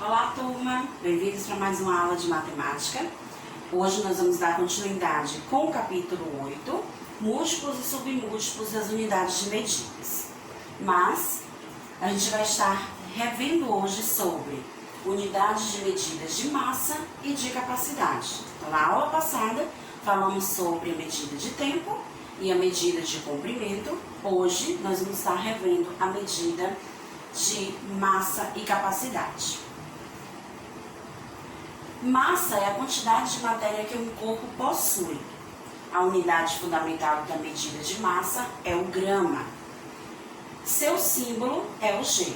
Olá, turma! Bem-vindos para mais uma aula de matemática. Hoje nós vamos dar continuidade com o capítulo 8, múltiplos e submúltiplos das unidades de medidas. Mas a gente vai estar revendo hoje sobre unidades de medidas de massa e de capacidade. Então, na aula passada, falamos sobre a medida de tempo e a medida de comprimento. Hoje, nós vamos estar revendo a medida de massa e capacidade. Massa é a quantidade de matéria que um corpo possui. A unidade fundamental da medida de massa é o grama. Seu símbolo é o G.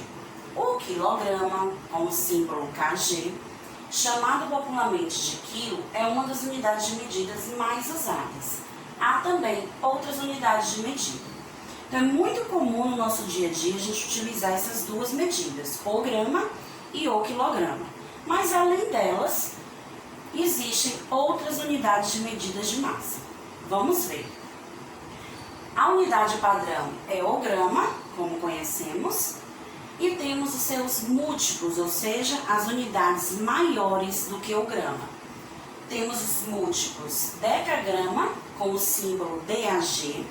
O quilograma, com o símbolo Kg, chamado popularmente de quilo, é uma das unidades de medidas mais usadas. Há também outras unidades de medida. Então, é muito comum no nosso dia a dia a gente utilizar essas duas medidas, o grama e o quilograma. Mas, além delas, existem outras unidades de medidas de massa. Vamos ver. A unidade padrão é o grama, como conhecemos, e temos os seus múltiplos, ou seja, as unidades maiores do que o grama. Temos os múltiplos decagrama, com o símbolo DAG,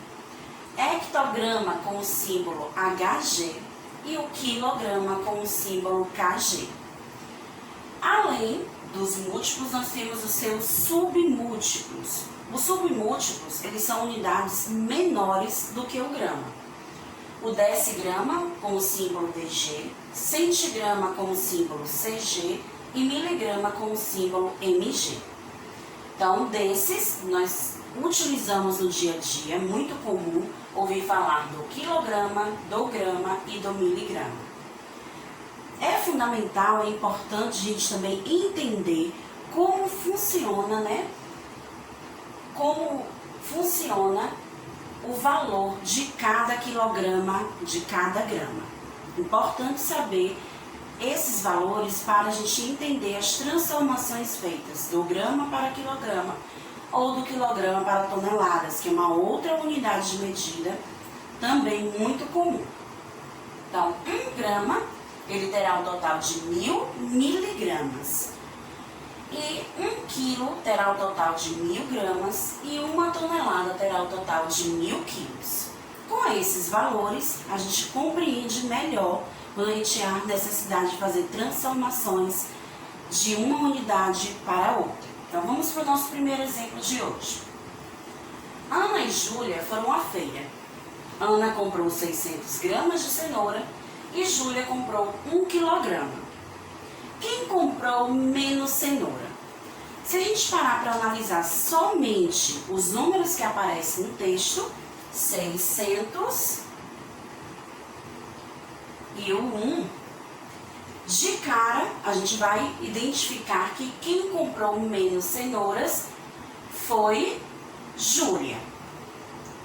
hectograma com o símbolo HG e o quilograma com o símbolo KG. Além dos múltiplos, nós temos os seus submúltiplos. Os submúltiplos, eles são unidades menores do que o grama. O decigrama com o símbolo DG, centigrama com o símbolo CG e miligrama com o símbolo MG. Então, desses, nós utilizamos no dia a dia, é muito comum ouvir falar do quilograma, do grama e do miligrama. É fundamental, é importante a gente também entender como funciona, Como funciona o valor de cada quilograma, de cada grama. Importante saber esses valores para a gente entender as transformações feitas do grama para quilograma ou do quilograma para toneladas, que é uma outra unidade de medida também muito comum. Então, 1 grama, ele terá um total de 1000 miligramas. E 1 quilo terá o total de 1000 gramas e 1 tonelada terá o total de 1000 quilos. Com esses valores, a gente compreende melhor quando a gente há necessidade de fazer transformações de uma unidade para outra. Então, vamos para o nosso primeiro exemplo de hoje. Ana e Júlia foram à feira. Ana comprou 600 gramas de cenoura e Júlia comprou 1 quilograma. Quem comprou menos cenoura? Se a gente parar para analisar somente os números que aparecem no texto, 600 e o 1, de cara a gente vai identificar que quem comprou menos cenouras foi Júlia.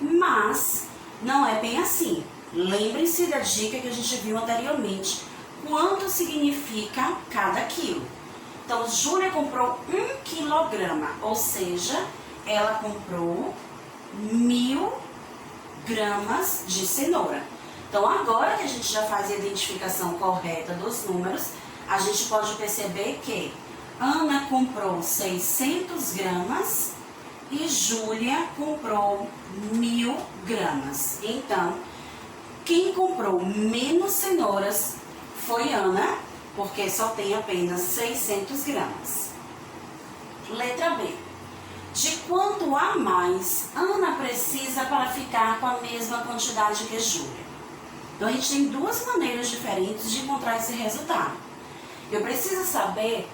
Mas não é bem assim. Lembrem-se da dica que a gente viu anteriormente. Quanto significa cada quilo? Então, Júlia comprou 1 quilograma, ou seja, ela comprou 1000 gramas de cenoura. Então, agora que a gente já faz a identificação correta dos números, a gente pode perceber que Ana comprou 600 gramas e Júlia comprou 1000 gramas. Então, quem comprou menos cenouras foi Ana, porque só tem apenas 600 gramas. Letra B. De quanto a mais Ana precisa para ficar com a mesma quantidade que Júlia? Então, a gente tem duas maneiras diferentes de encontrar esse resultado. Eu preciso saber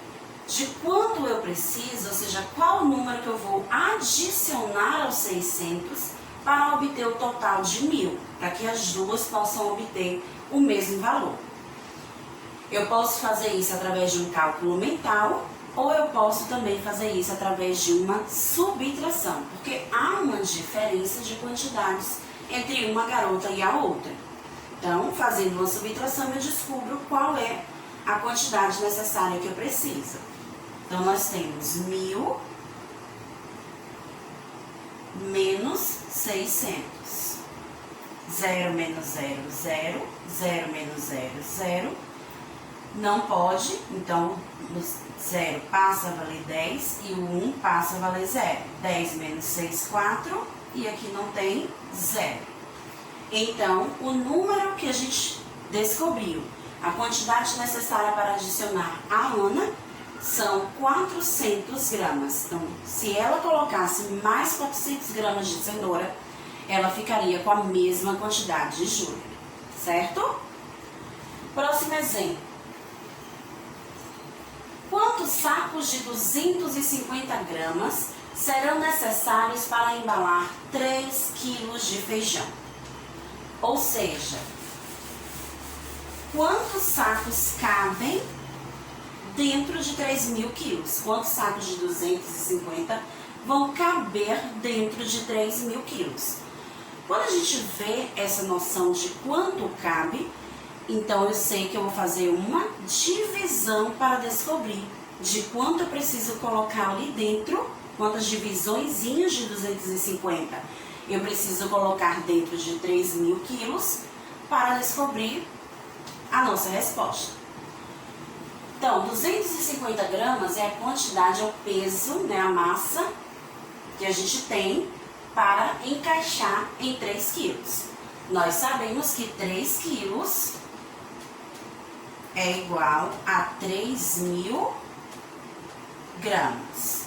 de quanto eu preciso, ou seja, qual número que eu vou adicionar aos 600 para obter o total de 1000, para que as duas possam obter o mesmo valor. Eu posso fazer isso através de um cálculo mental, ou eu posso também fazer isso através de uma subtração, porque há uma diferença de quantidades entre uma garota e a outra. Então, fazendo uma subtração, eu descubro qual é a quantidade necessária que eu preciso. Então, nós temos 1000 menos 600. 0 menos 0, 0. 0 menos 0, 0. Não pode, então o 0 passa a valer 10 e o 1 passa a valer 0. 10 menos 6, 4, e aqui não tem 0. Então, o número que a gente descobriu, a quantidade necessária para adicionar a Ana, são 400 gramas. Então, se ela colocasse mais 400 gramas de cenoura, ela ficaria com a mesma quantidade de Júlia, certo? Próximo exemplo. Quantos sacos de 250 gramas serão necessários para embalar 3 quilos de feijão? Ou seja, quantos sacos cabem dentro de 3.000 quilos? Quantos sacos de 250 vão caber dentro de 3.000 quilos? Quando a gente vê essa noção de quanto cabe, então eu sei que eu vou fazer uma divisão para descobrir de quanto eu preciso colocar ali dentro, quantas divisõezinhas de 250 eu preciso colocar dentro de 3.000 quilos para descobrir a nossa resposta. Então, 250 gramas é a quantidade, é o peso, né, a massa que a gente tem para encaixar em 3 quilos. Nós sabemos que 3 quilos é igual a 3.000 gramas.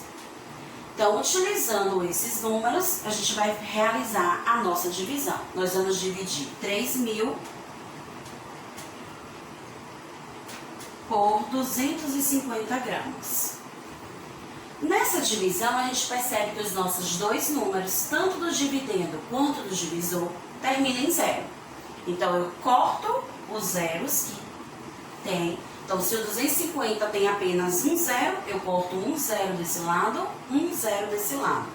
Então, utilizando esses números, a gente vai realizar a nossa divisão. Nós vamos dividir 3.000 por 250 gramas. Nessa divisão, a gente percebe que os nossos dois números, tanto do dividendo quanto do divisor, terminam em 0. Então, eu corto os zeros que tem. Então, se o 250 tem apenas um 0, eu corto um 0 desse lado, um 0 desse lado.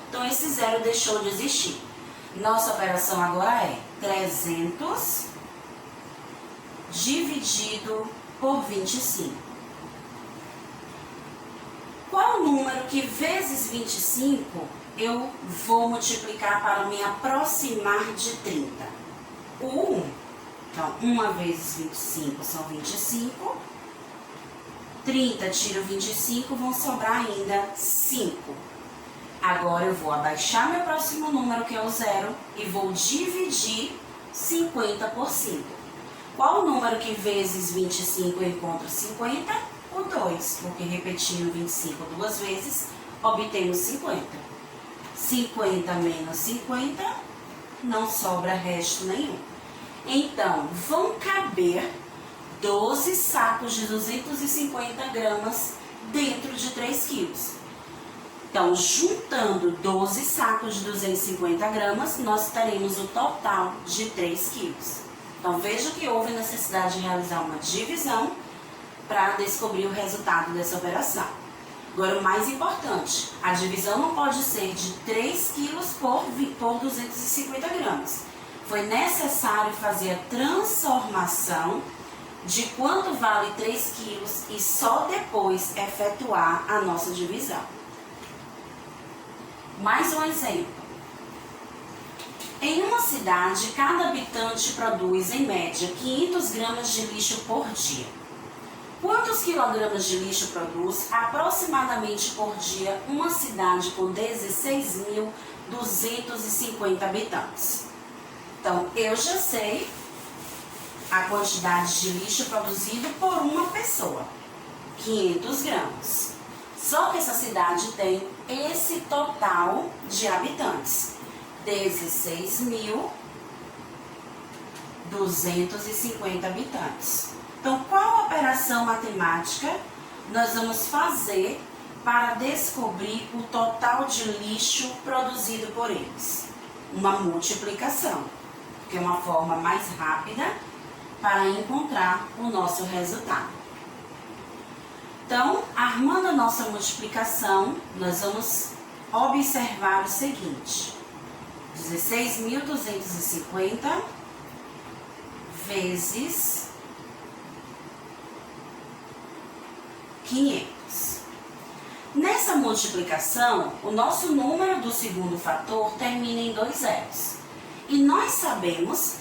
Então, esse 0 deixou de existir. Nossa operação agora é 300 dividido por 25. Qual o número que vezes 25 eu vou multiplicar para me aproximar de 30? O 1. Então, 1 vezes 25 são 25. 30 tiro 25, vão sobrar ainda 5. Agora eu vou abaixar meu próximo número, que é o 0, e vou dividir 50 por 5. Qual o número que vezes 25 eu encontro 50? O 2, porque repetindo 25 duas vezes, obtemos 50. 50 menos 50, não sobra resto nenhum. Então, vão caber 12 sacos de 250 gramas dentro de 3 quilos. Então, juntando 12 sacos de 250 gramas, nós teremos o total de 3 quilos. Então, veja que houve necessidade de realizar uma divisão para descobrir o resultado dessa operação. Agora, o mais importante, a divisão não pode ser de 3 quilos por 250 gramas. Foi necessário fazer a transformação de quanto vale 3 quilos e só depois efetuar a nossa divisão. Mais um exemplo. Em uma cidade, cada habitante produz, em média, 500 gramas de lixo por dia. Quantos quilogramas de lixo produz aproximadamente por dia uma cidade com 16.250 habitantes? Então, eu já sei a quantidade de lixo produzido por uma pessoa, 500 gramas. Só que essa cidade tem esse total de habitantes, 16.250 habitantes. Então, qual operação matemática nós vamos fazer para descobrir o total de lixo produzido por eles? Uma multiplicação, que é uma forma mais rápida para encontrar o nosso resultado. Então, armando a nossa multiplicação, nós vamos observar o seguinte: 16.250 vezes 500. Nessa multiplicação, o nosso número do segundo fator termina em 2 zeros. E nós sabemos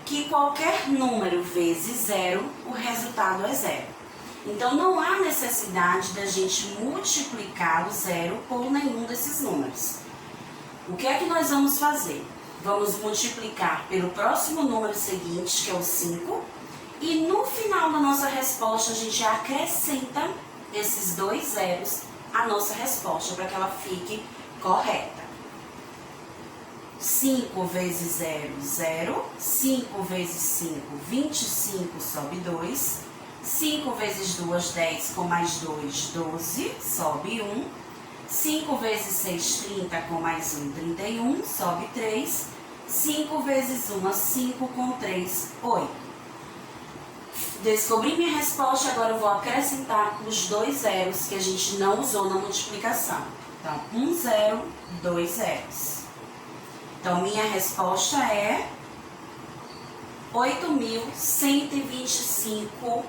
que qualquer número vezes 0, o resultado é 0. Então, não há necessidade da gente multiplicar o zero por nenhum desses números. O que é que nós vamos fazer? Vamos multiplicar pelo próximo número seguinte, que é o 5, e no final da nossa resposta a gente acrescenta esses 2 zeros à nossa resposta para que ela fique correta. 5 vezes 0, 0. 5 vezes 5, 25, sobe 2. 5 vezes 2, 10, com mais 2, 12, sobe 1. 5 vezes 6, 30, com mais 1, 31, sobe 3. 5 vezes 1, 5, com 3, 8. Descobri minha resposta, agora eu vou acrescentar os 2 zeros que a gente não usou na multiplicação. Então, 1 zero, 2 zeros. Então, minha resposta é 8.125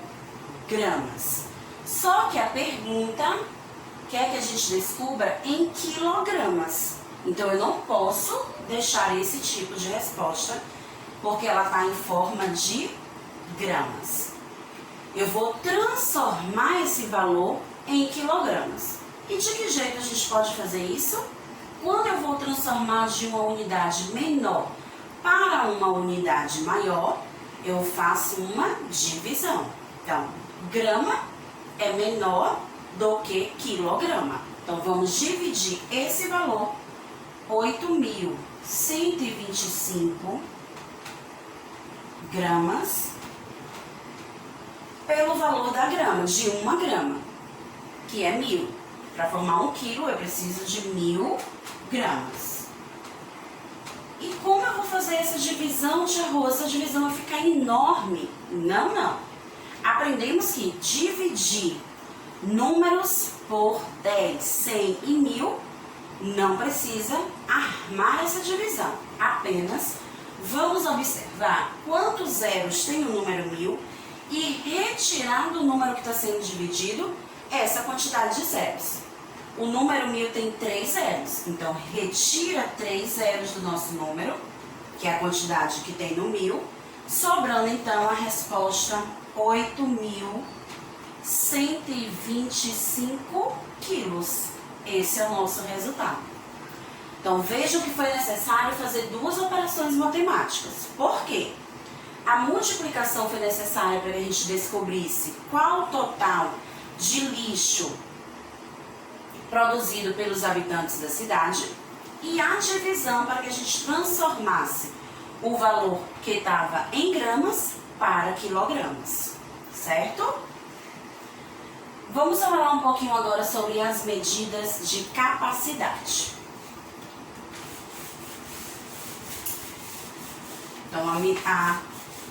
gramas. Só que a pergunta quer que a gente descubra em quilogramas. Então, eu não posso deixar esse tipo de resposta, porque ela está em forma de gramas. Eu vou transformar esse valor em quilogramas. E de que jeito a gente pode fazer isso? Quando eu vou transformar de uma unidade menor para uma unidade maior, eu faço uma divisão. Então, grama é menor do que quilograma. Então, vamos dividir esse valor, 8.125 gramas, pelo valor da grama, de 1 grama, que é 1.000. Para formar 1 quilo, eu preciso de 1.000 gramas. E como eu vou fazer essa divisão de arroz? Essa divisão vai ficar enorme. Não. Aprendemos que dividir números por 10, 100 e 1.000 não precisa armar essa divisão. Apenas vamos observar quantos zeros tem o número 1.000 e retirar do número que está sendo dividido essa quantidade de zeros. O número 1.000 tem 3 zeros, então retira 3 zeros do nosso número, que é a quantidade que tem no 1.000, sobrando então a resposta 8.125 quilos. Esse é o nosso resultado. Então vejam que foi necessário fazer 2 operações matemáticas. Por quê? A multiplicação foi necessária para que a gente descobrisse qual o total de lixo produzido pelos habitantes da cidade, e a divisão para que a gente transformasse o valor que estava em gramas para quilogramas, certo? Vamos falar um pouquinho agora sobre as medidas de capacidade. Então,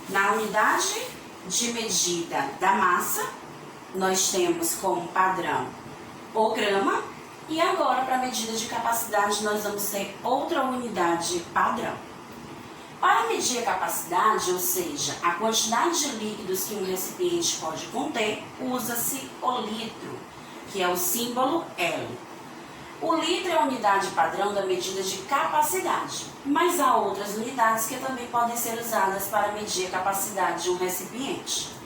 na unidade de medida da massa, nós temos como padrão o grama, e agora para a medida de capacidade nós vamos ter outra unidade padrão. Para medir a capacidade, ou seja, a quantidade de líquidos que um recipiente pode conter, usa-se o litro, que é o símbolo L. O litro é a unidade padrão da medida de capacidade, mas há outras unidades que também podem ser usadas para medir a capacidade de um recipiente.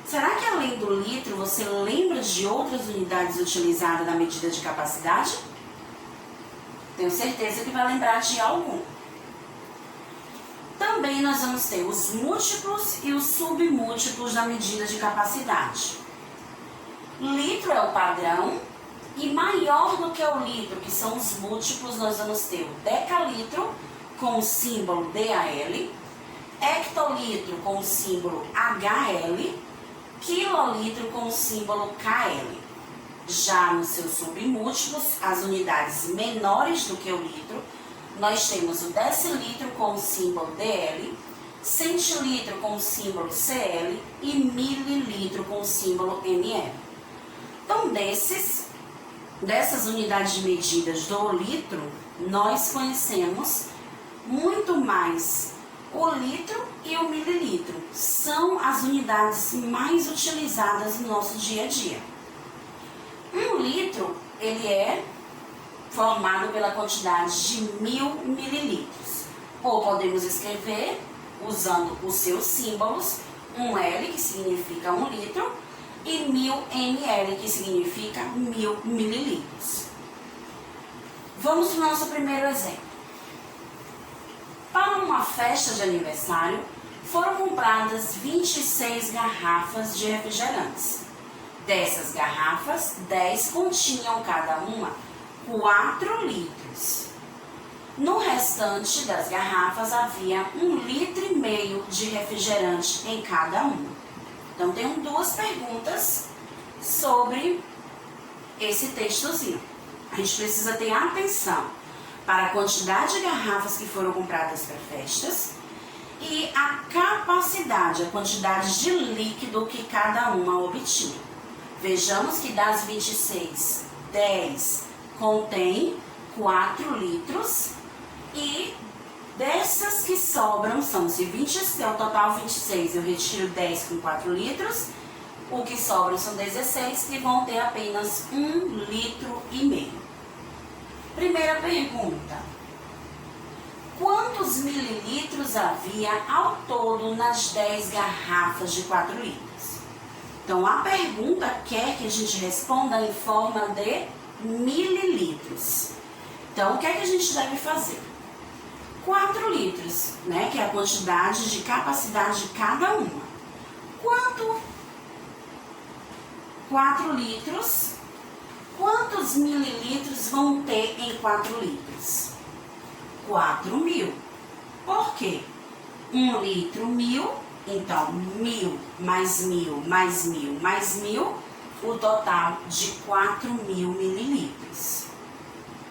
Será que além do litro você lembra de outras unidades utilizadas na medida de capacidade? Tenho certeza que vai lembrar de algum. Também nós vamos ter os múltiplos e os submúltiplos da medida de capacidade. Litro é o padrão e maior do que o litro, que são os múltiplos, nós vamos ter o decalitro com o símbolo DAL, hectolitro com o símbolo HL, quilolitro com o símbolo KL. Já nos seus submúltiplos, as unidades menores do que o litro, nós temos o decilitro com o símbolo DL, centilitro com o símbolo CL e mililitro com o símbolo ML. Então, dessas unidades de medidas do litro, nós conhecemos muito mais o litro e o mililitro. São as unidades mais utilizadas no nosso dia a dia. 1 litro, ele é formado pela quantidade de 1.000 mililitros. Ou podemos escrever, usando os seus símbolos, um L, que significa 1 litro, e 1000 ml, que significa 1000 mililitros. Vamos para o nosso primeiro exemplo. Para uma festa de aniversário, foram compradas 26 garrafas de refrigerantes. Dessas garrafas, 10 continham cada uma 4 litros. No restante das garrafas havia 1,5 litro de refrigerante em cada uma. Então, tenho duas perguntas sobre esse textozinho. A gente precisa ter atenção para a quantidade de garrafas que foram compradas para festas e a capacidade, a quantidade de líquido que cada uma obtinha. Vejamos que das 26, 10 contém 4 litros e dessas que sobram, são se 20, é o total 26, eu retiro 10 com 4 litros, o que sobram são 16 que vão ter apenas 1,5 litro. Primeira pergunta: quantos mililitros havia ao todo nas 10 garrafas de 4 litros? Então, a pergunta quer que a gente responda em forma de mililitros. Então, o que é que a gente deve fazer? 4 litros, né, que é a quantidade de capacidade de cada uma. Quanto? 4 litros. Quantos mililitros vão ter em 4 litros? 4.000. Por quê? 1 litro, 1.000. Então, 1.000 mais 1.000 mais 1.000 mais 1.000, o total de 4.000 mililitros.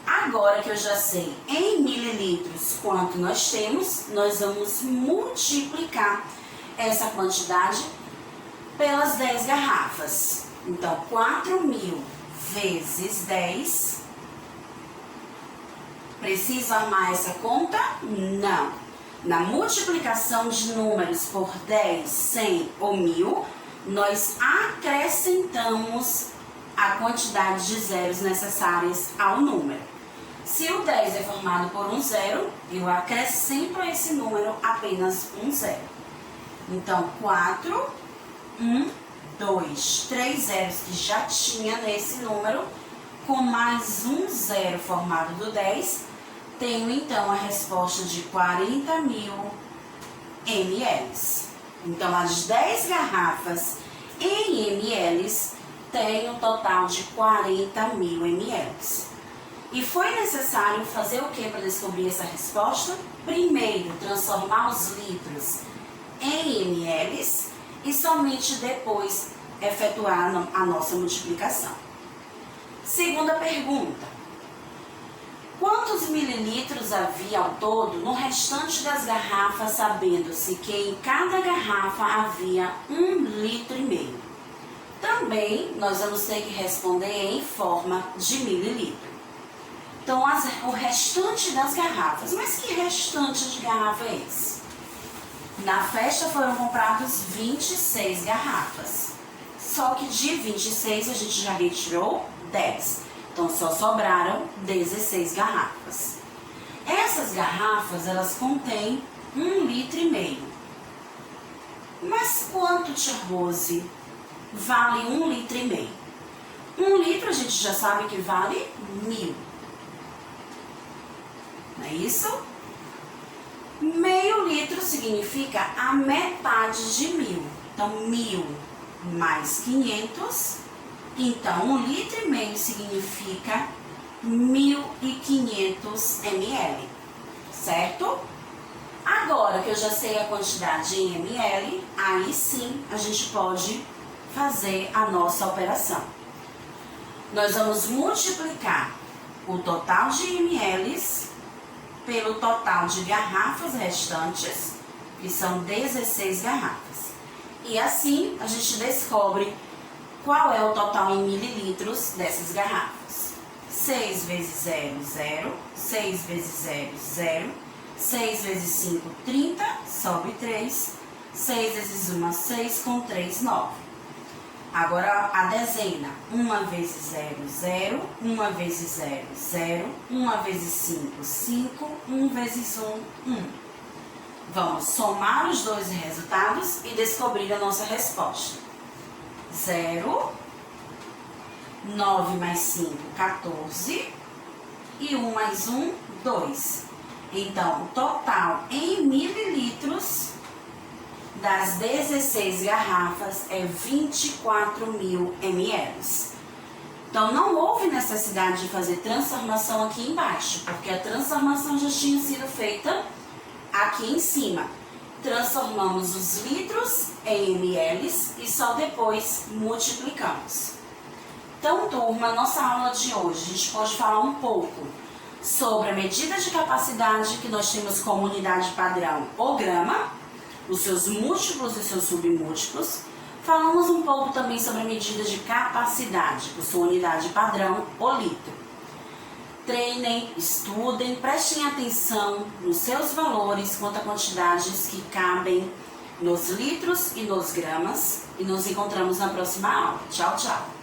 Agora que eu já sei em mililitros quanto nós temos, nós vamos multiplicar essa quantidade pelas 10 garrafas. Então, 4.000 vezes 10. Preciso armar essa conta? Não. Na multiplicação de números por 10, 100 ou 1000, nós acrescentamos a quantidade de zeros necessárias ao número. Se o 10 é formado por um zero, eu acrescento a esse número apenas um zero. Então, 4, 1, 2, 3 zeros que já tinha nesse número, com mais um zero formado do 10, tenho então a resposta de 40.000 ml. Então, as 10 garrafas em ml têm um total de 40.000 ml. E foi necessário fazer o que para descobrir essa resposta? Primeiro, transformar os litros em ml e somente depois efetuar a nossa multiplicação. Segunda pergunta: quantos mililitros havia ao todo no restante das garrafas, sabendo-se que em cada garrafa havia 1,5 litro? Também nós vamos ter que responder em forma de mililitro. Então, o restante das garrafas. Mas que restante de garrafa é esse? Na festa foram comprados 26 garrafas. Só que de 26 a gente já retirou 10. Então, só sobraram 16 garrafas. Essas garrafas, elas contêm 1,5 litro. Mas quanto, tia Rose, vale 1,5 litro? 1 litro a gente já sabe que vale 1000. Não é isso? Meio litro significa a metade de 1000. Então, 1000 mais 500. Então, 1,5 litro significa 1.500 ml, certo? Agora que eu já sei a quantidade em ml, aí sim a gente pode fazer a nossa operação. Nós vamos multiplicar o total de ml pelo total de garrafas restantes, que são 16 garrafas. E assim a gente descobre qual é o total em mililitros dessas garrafas. 6 vezes 0, 0. 6 vezes 0, 0. 6 vezes 5, 30. Sobe 3. 6 vezes 1, 6. Com 3, 9. Agora a dezena. 1 vezes 0, 0. 1 vezes 0, 0. 1 vezes 5, 5. 1 vezes 1, 1. Vamos somar os dois resultados e descobrir a nossa resposta. 0, 9 mais 5, 14, e 1 mais 1, 2. Então, o total em mililitros das 16 garrafas é 24.000 ml. Então, não houve necessidade de fazer transformação aqui embaixo, porque a transformação já tinha sido feita aqui em cima. Transformamos os litros em ml e só depois multiplicamos. Então, turma, nossa aula de hoje, a gente pode falar um pouco sobre a medida de capacidade que nós temos como unidade padrão, o grama, os seus múltiplos e seus submúltiplos. Falamos um pouco também sobre a medida de capacidade, por sua unidade padrão, o litro. Treinem, estudem, prestem atenção nos seus valores quanto a quantidades que cabem nos litros e nos gramas. E nos encontramos na próxima aula. Tchau, tchau!